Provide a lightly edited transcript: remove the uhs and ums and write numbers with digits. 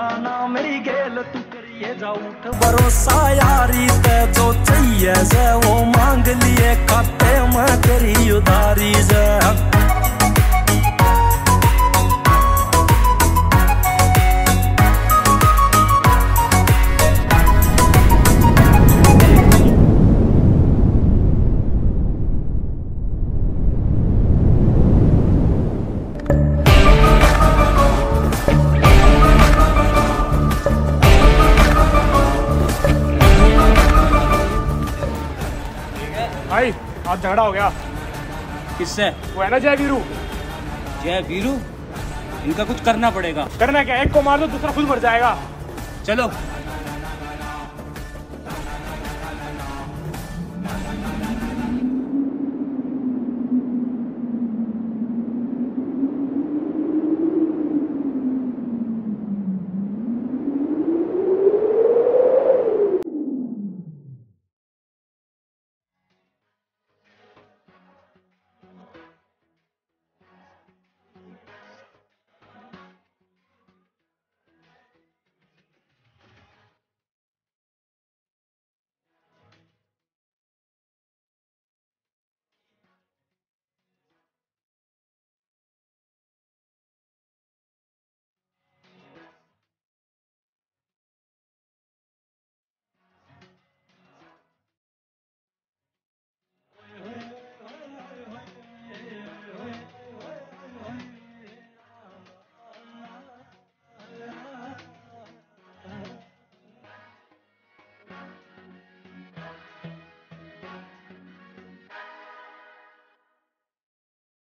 खाना मेरी गेल तू करिए जा उठ भरोसा यारी ते जो चाहिए जे वो मांग लिए खाते में तेरी उधारी जे। भाई आज झगड़ा हो गया। किससे? वो है ना जय वीरू। जय वीरू? इनका कुछ करना पड़ेगा। करना क्या, एक को मार दो दूसरा खुद मर जाएगा। चलो।